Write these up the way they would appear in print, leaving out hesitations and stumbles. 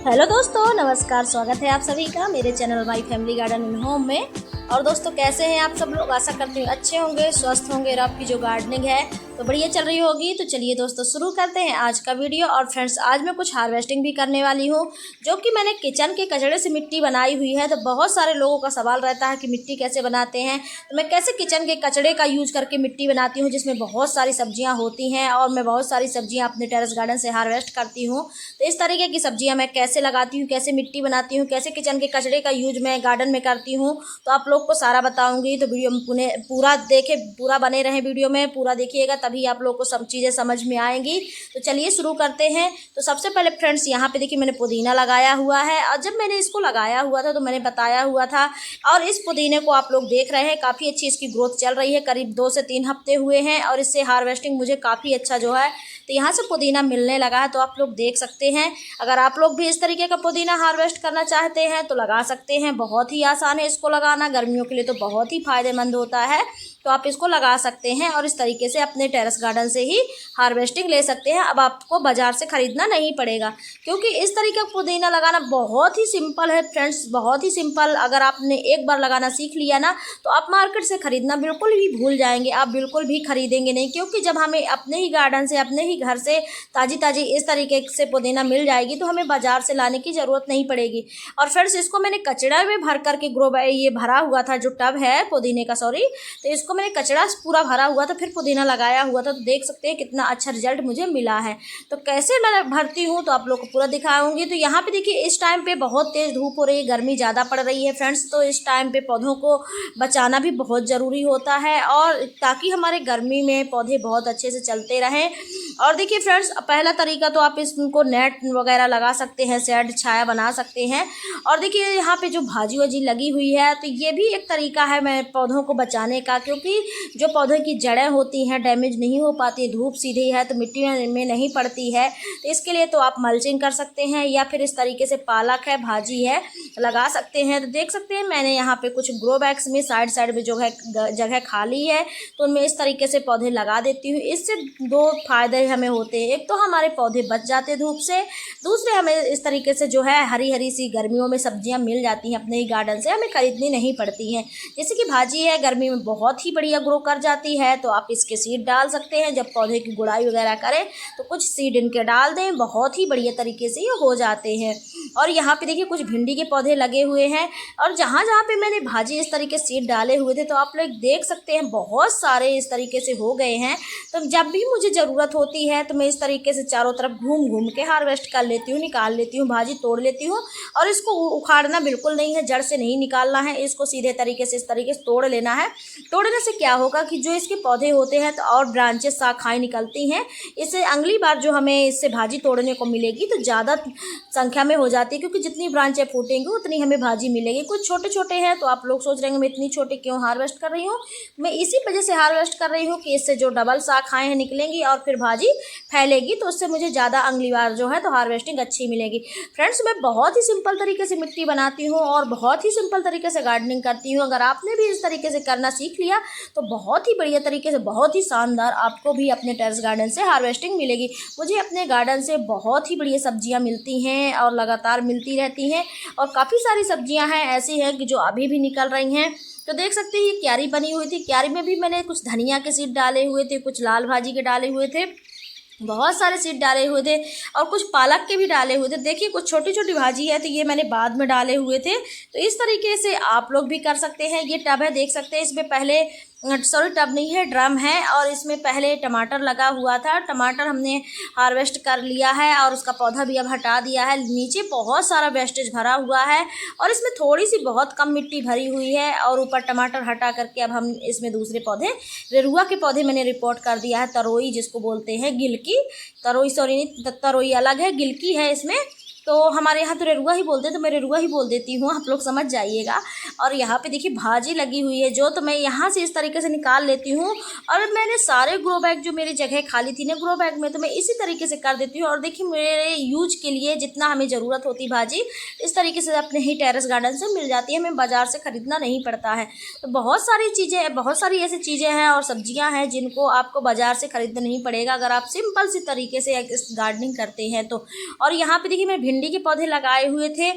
Hello दोस्तों, नमस्कार। स्वागत है आप सभी का मेरे channel my family garden in home में। और दोस्तों, कैसे हैं आप सब लोग? आशा करती हूँ अच्छे होंगे, स्वस्थ होंगे और आपकी जो गार्डनिंग है तो बढ़िया चल रही होगी। तो चलिए दोस्तों, शुरू करते हैं आज का वीडियो। और फ्रेंड्स, आज मैं कुछ हार्वेस्टिंग भी करने वाली हूँ, जो कि मैंने किचन के कचड़े से मिट्टी बनाई हुई है। तो बहुत सारे लोगों का सवाल रहता है कि मिट्टी कैसे बनाते हैं, तो मैं कैसे किचन के कचड़े का यूज करके मिट्टी बनाती हूँ, जिसमें बहुत सारी सब्जियाँ होती हैं और मैं बहुत सारी सब्जियाँ अपने टेरेस गार्डन से हार्वेस्ट करती हूँ। तो इस तरीके की सब्जियाँ मैं कैसे लगाती हूँ, कैसे मिट्टी बनाती हूँ, कैसे किचन के कचड़े का यूज मैं गार्डन में करती हूँ, तो आप लोग को सारा बताऊंगी। तो वीडियो में पूरा देखे, पूरा बने रहे, वीडियो में पूरा देखिएगा, तभी आप लोग को सब चीज़ें समझ में आएंगी। तो चलिए शुरू करते हैं। तो सबसे पहले फ्रेंड्स, यहाँ पे देखिए मैंने पुदीना लगाया हुआ है। और जब मैंने इसको लगाया हुआ था तो मैंने बताया हुआ था, और इस पुदीने को आप लोग देख रहे हैं, काफ़ी अच्छी इसकी ग्रोथ चल रही है। करीब 2 से 3 हफ्ते हुए हैं और इससे हार्वेस्टिंग मुझे काफ़ी अच्छा जो है तो यहाँ से पुदीना मिलने लगा है। तो आप लोग देख सकते हैं, अगर आप लोग भी इस तरीके का पुदीना हार्वेस्ट करना चाहते हैं तो लगा सकते हैं। बहुत ही आसान है इसको लगाना, गर्मियों के लिए तो बहुत ही फायदेमंद होता है। तो आप इसको लगा सकते हैं और इस तरीके से अपने टेरेस गार्डन से ही हार्वेस्टिंग ले सकते हैं। अब आपको बाजार से ख़रीदना नहीं पड़ेगा, क्योंकि इस तरीके का पुदीना लगाना बहुत ही सिंपल है फ्रेंड्स, बहुत ही सिंपल। अगर आपने एक बार लगाना सीख लिया ना, तो आप मार्केट से ख़रीदना बिल्कुल भी भूल जाएंगे, आप बिल्कुल भी खरीदेंगे नहीं। क्योंकि जब हमें अपने ही गार्डन से, अपने ही घर से ताज़ी ताज़ी इस तरीके से पुदीना मिल जाएगी, तो हमें बाजार से लाने की ज़रूरत नहीं पड़ेगी। और फ्रेंड्स, इसको मैंने कचड़ा में भर करके ये भरा हुआ था, जो टब है पुदीने का, सॉरी, तो इसको मैंने कचड़ा पूरा भरा हुआ था, फिर पुदीना लगाया हुआ था। तो देख सकते हैं कितना अच्छा रिजल्ट मुझे मिला है। तो कैसे मैं भरती हूँ तो आप लोग को पूरा दिखाऊंगी। तो यहाँ पे देखिए, इस टाइम पे बहुत तेज़ धूप हो रही है, गर्मी ज़्यादा पड़ रही है फ्रेंड्स। तो इस टाइम पे पौधों को बचाना भी बहुत ज़रूरी होता है, और ताकि हमारे गर्मी में पौधे बहुत अच्छे से चलते रहें। और देखिए फ्रेंड्स, पहला तरीका तो आप इसको नेट वगैरह लगा सकते हैं, शेड छाया बना सकते हैं। और देखिए यहाँ पे जो भाजी वाजी लगी हुई है, तो ये भी एक तरीका है मैं पौधों को बचाने का, क्योंकि जो पौधों की जड़ें होती हैं डैमेज नहीं हो पाती, धूप सीधी है तो मिट्टी में नहीं पड़ती है। तो इसके लिए तो आप मल्चिंग कर सकते हैं, या फिर इस तरीके से पालक है, भाजी है, लगा सकते हैं। तो देख सकते हैं मैंने यहाँ पे कुछ ग्रो बैग्स में साइड में जो है जगह खाली है, तो उनमें इस तरीके से पौधे लगा देती हूँ। इससे 2 फायदे हमें होते हैं। एक तो हमारे पौधे बच जाते हैं धूप से, दूसरे हमें इस तरीके से जो है हरी हरी सी गर्मियों में सब्जियां मिल जाती हैं अपने ही गार्डन से, हमें खरीदनी नहीं पड़ती हैं। जैसे कि भाजी है, गर्मी में बहुत ही बढ़िया ग्रो कर जाती है, तो आप इसके सीड डाल सकते हैं। जब पौधे की गुड़ाई वगैरह करें तो कुछ सीड इनके डाल दें, बहुत ही बढ़िया तरीके से ये हो जाते हैं। और यहाँ पे देखिए कुछ भिंडी के पौधे लगे हुए हैं, और जहाँ जहाँ पे मैंने भाजी इस तरीके सीड डाले हुए थे, तो आप लोग देख सकते हैं बहुत सारे इस तरीके से हो गए हैं। तो जब भी मुझे ज़रूरत होती है तो मैं इस तरीके से चारों तरफ घूम घूम के हार्वेस्ट कर लेती हूँ, निकाल लेती हूँ, भाजी तोड़ लेती हूँ। और इसको उखाड़ना बिल्कुल नहीं है, जड़ से नहीं निकालना है, इसको सीधे तरीके से इस तरीके से तोड़ लेना है। तोड़ने से क्या होगा कि जो इसके पौधे होते हैं तो और ब्रांचेस शाखाएँ निकलती हैं। इससे अगली बार जो हमें इससे भाजी तोड़ने को मिलेगी तो ज़्यादा संख्या में हो जाती है, क्योंकि जितनी ब्रांचें फूटेंगी उतनी हमें भाजी मिलेगी। कुछ छोटे छोटे हैं तो आप लोग सोच रहे हैं मैं इतनी छोटे क्यों हार्वेस्ट कर रही हूँ। मैं इसी वजह से हार्वेस्ट कर रही हूँ कि इससे जो डबल शाखाएँ हैं निकलेंगी और फिर भाजी फैलेगी, तो उससे मुझे ज़्यादा अगली बार जो है तो हार्वेस्टिंग अच्छी मिलेगी। फ्रेंड्स, मैं बहुत ही सिंपल तरीके से मिट्टी बनाती हूँ और बहुत ही सिंपल तरीके से गार्डनिंग करती हूँ। अगर आपने भी इस तरीके से करना सीख लिया तो बहुत ही बढ़िया तरीके से, बहुत ही शानदार आपको भी अपने टेरेस गार्डन से हार्वेस्टिंग मिलेगी। मुझे अपने गार्डन से बहुत ही बढ़िया सब्जियाँ मिलती हैं और लगातार मिलती रहती हैं, और काफ़ी सारी सब्जियाँ हैं ऐसी हैं कि जो अभी भी निकल रही हैं। तो देख सकते हैं ये क्यारी बनी हुई थी, क्यारी में भी मैंने कुछ धनिया के सीड डाले हुए थे, कुछ लाल भाजी के डाले हुए थे, बहुत सारे सीड डाले हुए थे, और कुछ पालक के भी डाले हुए थे। देखिए कुछ छोटी छोटी भाजी है तो ये मैंने बाद में डाले हुए थे। तो इस तरीके से आप लोग भी कर सकते हैं। ये टब है, देख सकते हैं, इसमें पहले, सॉरी टब नहीं है, ड्रम है, और इसमें पहले टमाटर लगा हुआ था। टमाटर हमने हार्वेस्ट कर लिया है और उसका पौधा भी अब हटा दिया है। नीचे बहुत सारा वेस्टेज भरा हुआ है और इसमें थोड़ी सी बहुत कम मिट्टी भरी हुई है, और ऊपर टमाटर हटा करके अब हम इसमें दूसरे पौधे, रेरुआ के पौधे मैंने रिपोर्ट कर दिया है, तरोई जिसको बोलते हैं, गिलकी, तरोई सॉरी नहीं, तरोई अलग है, गिलकी है इसमें। तो हमारे यहाँ तो रेरुआ ही बोलते हैं, तो मैं रेरुआ ही बोल देती हूँ, आप लोग समझ जाइएगा। और यहाँ पे देखिए भाजी लगी हुई है जो, तो मैं यहाँ से इस तरीके से निकाल लेती हूँ। और मैंने सारे ग्रो बैग जो मेरी जगह खाली थी ना ग्रो बैग में, तो मैं इसी तरीके से कर देती हूँ। और देखिए मेरे यूज के लिए जितना हमें ज़रूरत होती भाजी, इस तरीके से अपने ही टेरेस गार्डन से मिल जाती है, हमें बाज़ार से ख़रीदना नहीं पड़ता है। तो बहुत सारी चीज़ें, बहुत सारी ऐसी चीज़ें हैं और सब्जियाँ हैं जिनको आपको बाज़ार से ख़रीदना नहीं पड़ेगा, अगर आप सिंपल सी तरीके से गार्डनिंग करते हैं तो। और यहाँ पे देखिए मैं भिंडी के पौधे लगाए हुए थे,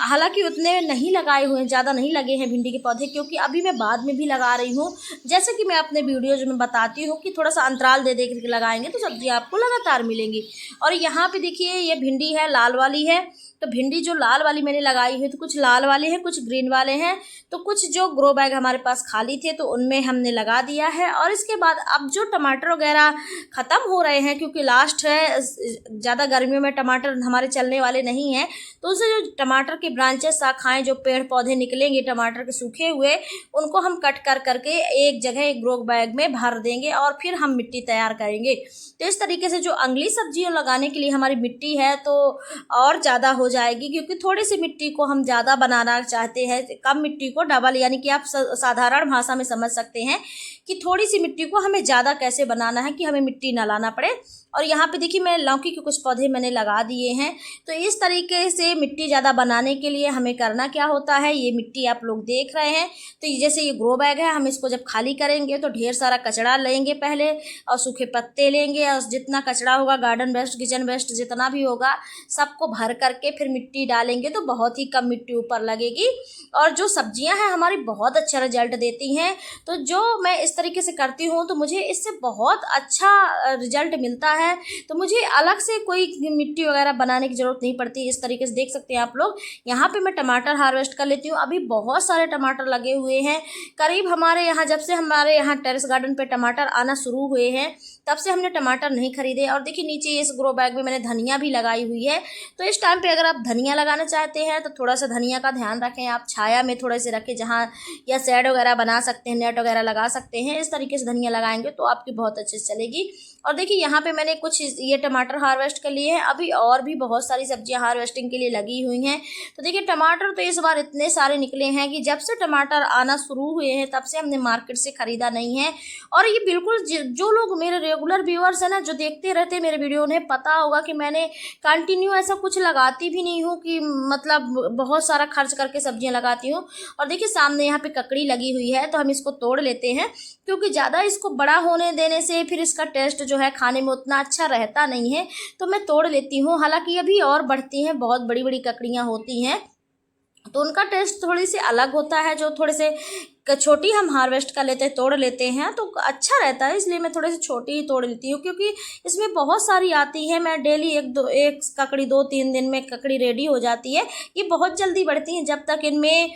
हालांकि उतने नहीं लगाए हुए हैं, ज़्यादा नहीं लगे हैं भिंडी के पौधे, क्योंकि अभी मैं बाद में भी लगा रही हूँ। जैसे कि मैं अपने वीडियोज में बताती हूँ कि थोड़ा सा अंतराल दे करके लगाएंगे तो सब्जियाँ आपको लगातार मिलेंगी। और यहाँ पे देखिए ये भिंडी है, लाल वाली है। तो भिंडी जो लाल वाली मैंने लगाई हुई, तो कुछ लाल वाले हैं, कुछ ग्रीन वाले हैं। तो कुछ जो ग्रो बैग हमारे पास खाली थे तो उनमें हमने लगा दिया है। और इसके बाद अब जो टमाटर वगैरह ख़त्म हो रहे हैं, क्योंकि लास्ट है, ज़्यादा गर्मियों में टमाटर हमारे चलने वाले नहीं हैं, तो उससे जो टमाटर की ब्रांचेस, शाखाएँ, जो पेड़ पौधे निकलेंगे टमाटर के सूखे हुए, उनको हम कट कर करके एक जगह एक ग्रो बैग में भर देंगे और फिर हम मिट्टी तैयार करेंगे। तो इस तरीके से जो अगली सब्जियाँ लगाने के लिए हमारी मिट्टी है तो और ज़्यादा हो जाएगी, क्योंकि थोड़ी सी मिट्टी को हम ज़्यादा बनाना चाहते हैं, कम मिट्टी को डबल, यानी कि आप साधारण भाषा में समझ सकते हैं कि थोड़ी सी मिट्टी को हमें ज़्यादा कैसे बनाना है कि हमें मिट्टी ना लाना पड़े। और यहाँ पे देखिए मैं लौकी के कुछ पौधे मैंने लगा दिए हैं। तो इस तरीके से मिट्टी ज़्यादा बनाने के लिए हमें करना क्या होता है, ये मिट्टी आप लोग देख रहे हैं। तो जैसे ये ग्रो बैग है, हम इसको जब खाली करेंगे तो ढेर सारा कचरा लेंगे पहले, और सूखे पत्ते लेंगे, और जितना कचरा होगा, गार्डन वेस्ट, किचन वेस्ट, जितना भी होगा सबको भर करके फिर मिट्टी डालेंगे तो बहुत ही कम मिट्टी ऊपर लगेगी। और जो सब्जियां हैं हमारी बहुत अच्छा रिजल्ट देती हैं। तो जो मैं इस तरीके से करती हूँ तो मुझे इससे बहुत अच्छा रिजल्ट मिलता है। तो मुझे अलग से कोई मिट्टी वगैरह बनाने की ज़रूरत नहीं पड़ती। इस तरीके से देख सकते हैं आप लोग। यहाँ पे मैं टमाटर हार्वेस्ट कर लेती हूँ। अभी बहुत सारे टमाटर लगे हुए हैं। करीब हमारे यहाँ, जब से हमारे यहाँ टेरेस गार्डन पे टमाटर आना शुरू हुए हैं, तब से हमने टमाटर नहीं खरीदे। और देखिए नीचे इस ग्रो बैग में मैंने धनिया भी लगाई हुई है। तो इस टाइम पे अगर आप धनिया लगाना चाहते हैं तो थोड़ा सा धनिया का ध्यान रखें, आप छाया में थोड़े से रखें, जहाँ या शेड वगैरह बना सकते हैं, नेट वगैरह लगा सकते हैं। इस तरीके से धनिया लगाएंगे तो आपकी बहुत अच्छे से चलेगी। और देखिए यहाँ पे मैंने कुछ ये टमाटर हार्वेस्ट कर लिए हैं। अभी और भी बहुत सारी सब्जियां हार्वेस्टिंग के लिए लगी हुई हैं। तो देखिए टमाटर तो इस बार इतने सारे निकले हैं कि जब से टमाटर आना शुरू हुए हैं तब से हमने मार्केट से ख़रीदा नहीं है। और ये बिल्कुल जो लोग मेरे रेगुलर व्यूअर्स हैं ना, जो देखते रहते हैं मेरे वीडियो, उन्हें पता होगा कि मैंने कंटिन्यू ऐसा कुछ लगाती भी नहीं हूँ कि मतलब बहुत सारा खर्च करके सब्जियाँ लगाती हूँ। और देखिए सामने यहाँ पे ककड़ी लगी हुई है, तो हम इसको तोड़ लेते हैं, क्योंकि ज़्यादा इसको बड़ा होने देने से फिर इसका टेस्ट जो है खाने में उतना अच्छा रहता नहीं है। तो मैं तोड़ लेती हूँ। हालांकि अभी और बढ़ती हैं, बहुत बड़ी बड़ी ककड़ियाँ होती हैं तो उनका टेस्ट थोड़ी सी अलग होता है। जो थोड़े से छोटी हम हार्वेस्ट कर लेते हैं, तोड़ लेते हैं, तो अच्छा रहता है, इसलिए मैं थोड़ी सी छोटी ही तोड़ लेती हूँ, क्योंकि इसमें बहुत सारी आती है। मैं डेली एक ककड़ी 2-3 दिन में ककड़ी रेडी हो जाती है। ये बहुत जल्दी बढ़ती हैं, जब तक इनमें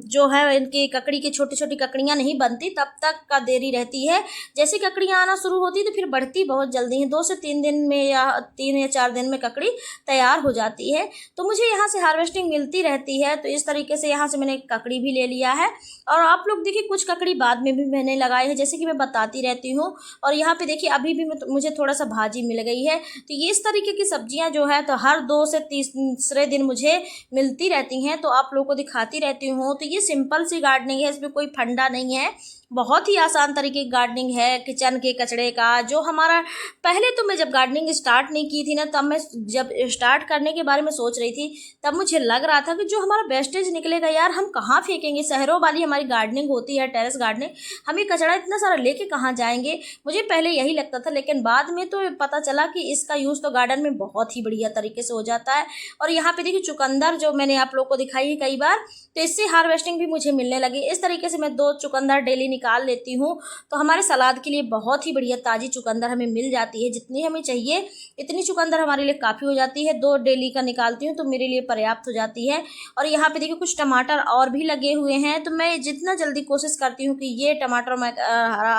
जो है इनकी ककड़ी की छोटी छोटी ककड़ियाँ नहीं बनती तब तक का देरी रहती है। जैसे ककड़ियाँ आना शुरू होती तो फिर बढ़ती बहुत जल्दी हैं। 2 से 3 दिन में या 3 या 4 दिन में ककड़ी तैयार हो जाती है। तो मुझे यहाँ से हार्वेस्टिंग मिलती रहती है। तो इस तरीके से यहाँ से मैंने ककड़ी भी ले लिया है। और आप लोग देखिए कुछ ककड़ी बाद में भी मैंने लगाई है, जैसे कि मैं बताती रहती हूँ। और यहाँ पे देखिए अभी भी मुझे थोड़ा सा भाजी मिल गई है। तो ये इस तरीके की सब्जियाँ जो है तो हर 2 से तीसरे दिन मुझे मिलती रहती हैं, तो आप लोगों को दिखाती रहती हूँ। तो ये सिंपल सी गार्डनिंग है, इसमें कोई फंडा नहीं है, बहुत ही आसान तरीके की गार्डनिंग है। किचन के कचड़े का जो हमारा, पहले तो मैं जब गार्डनिंग स्टार्ट नहीं की थी ना, तब मैं जब स्टार्ट करने के बारे में सोच रही थी तब मुझे लग रहा था कि जो हमारा वेस्टेज निकलेगा यार हम कहाँ फेंकेंगे। शहरों वाली हमारी गार्डनिंग होती है, टेरेस गार्डनिंग, हम ये कचड़ा इतना सारा लेके कहाँ जाएंगे, मुझे पहले यही लगता था। लेकिन बाद में तो पता चला कि इसका यूज़ तो गार्डन में बहुत ही बढ़िया तरीके से हो जाता है। और यहाँ पे देखिए चुकंदर जो मैंने आप लोग को दिखाई है कई बार, तो इससे हार्वेस्टिंग भी मुझे मिलने लगी। इस तरीके से मैं 2 चुकंदर डेली निकाल लेती हूँ। तो हमारे सलाद के लिए बहुत ही बढ़िया ताज़ी चुकंदर हमें मिल जाती है। जितनी हमें चाहिए इतनी चुकंदर हमारे लिए काफ़ी हो जाती है। 2 डेली का निकालती हूँ तो मेरे लिए पर्याप्त हो जाती है। और यहाँ पे देखिए कुछ टमाटर और भी लगे हुए हैं। तो मैं जितना जल्दी कोशिश करती हूँ कि ये टमाटर मैं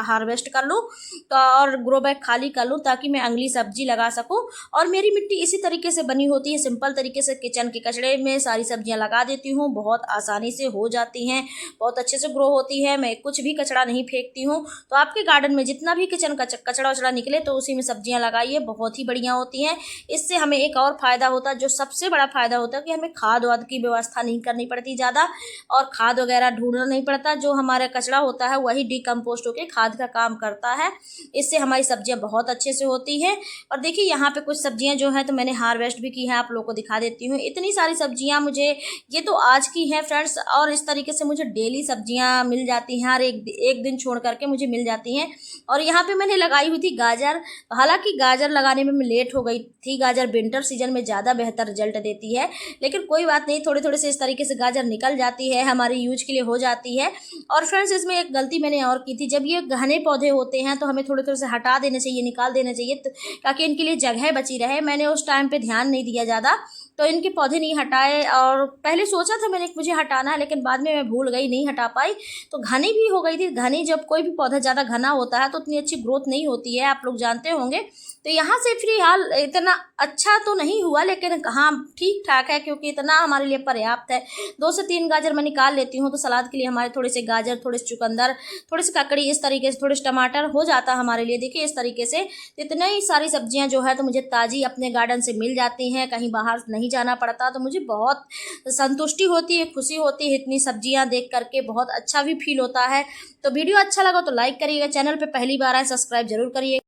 हार्वेस्ट कर लूँ तो और ग्रो बैग खाली कर लूँ, ताकि मैं अगली सब्जी लगा सकूँ। और मेरी मिट्टी इसी तरीके से बनी होती है, सिंपल तरीके से किचन के कचड़े में सारी सब्जियाँ लगा देती हूँ। बहुत आसानी से हो जाती हैं, बहुत अच्छे से ग्रो होती है। मैं कुछ भी कचड़ा नहीं फेंकती हूँ। तो आपके गार्डन में जितना भी किचन का कचड़ा वचड़ा निकले तो उसी में सब्जियां लगाइए, बहुत ही बढ़िया होती हैं। इससे हमें एक और फ़ायदा होता है, जो सबसे बड़ा फ़ायदा होता है कि हमें खाद वाद की व्यवस्था नहीं करनी पड़ती ज़्यादा, और खाद वगैरह ढूंढना नहीं पड़ता, जो हमारा कचरा होता है वही डिकम्पोस्ट होकर खाद का काम करता है। इससे हमारी सब्जियां बहुत अच्छे से होती हैं। और देखिए यहाँ पे कुछ सब्जियां जो है तो मैंने हार्वेस्ट भी की है, आप लोगों को दिखा देती हूँ। इतनी सारी सब्जियां मुझे, ये तो आज की हैं फ्रेंड्स, और इस तरीके से मुझे डेली सब्जियां मिल जाती हैं, हर एक दिन छोड़ करके मुझे मिल जाती हैं। और यहाँ पे मैंने लगाई हुई थी गाजर, हालांकि गाजर लगाने में मैं लेट हो गई थी। गाजर विंटर सीजन में ज़्यादा बेहतर रिजल्ट देती है, लेकिन कोई बात नहीं, थोड़े थोड़े से इस तरीके से गाजर निकल जाती है, हमारी यूज के लिए हो जाती है। और फ्रेंड्स इसमें एक गलती मैंने और की थी, जब ये घने पौधे होते हैं तो हमें थोड़े थोड़े से हटा देने चाहिए, निकाल देना चाहिए, ताकि इनके लिए जगह बची रहे। मैंने उस टाइम पे ध्यान नहीं दिया ज़्यादा, तो इनके पौधे नहीं हटाए। और पहले सोचा था मैंने मुझे हटाना है, लेकिन बाद में मैं भूल गई, नहीं हटा पाई, तो घनी भी हो गई थी। घनी, जब कोई भी पौधा ज़्यादा घना होता है तो उतनी अच्छी ग्रोथ नहीं होती है, आप लोग जानते होंगे। तो यहाँ से फिलहाल इतना अच्छा तो नहीं हुआ, लेकिन हाँ ठीक ठाक है, क्योंकि इतना हमारे लिए पर्याप्त है। 2 से 3 गाजर मैं निकाल लेती हूँ, तो सलाद के लिए हमारे थोड़े से गाजर, थोड़े से चुकंदर, थोड़े से ककड़ी, इस तरीके से थोड़े से टमाटर हो जाता है हमारे लिए। देखिए इस तरीके से इतनी ही सारी सब्जियां जो है तो मुझे ताज़ी अपने गार्डन से मिल जाती हैं, कहीं बाहर नहीं जाना पड़ता। तो मुझे बहुत संतुष्टि होती है, खुशी होती है इतनी सब्जियां देख करके, बहुत अच्छा भी फील होता है। तो वीडियो अच्छा लगा तो लाइक करिएगा, चैनल पर पहली बार आए सब्सक्राइब जरूर करिएगा।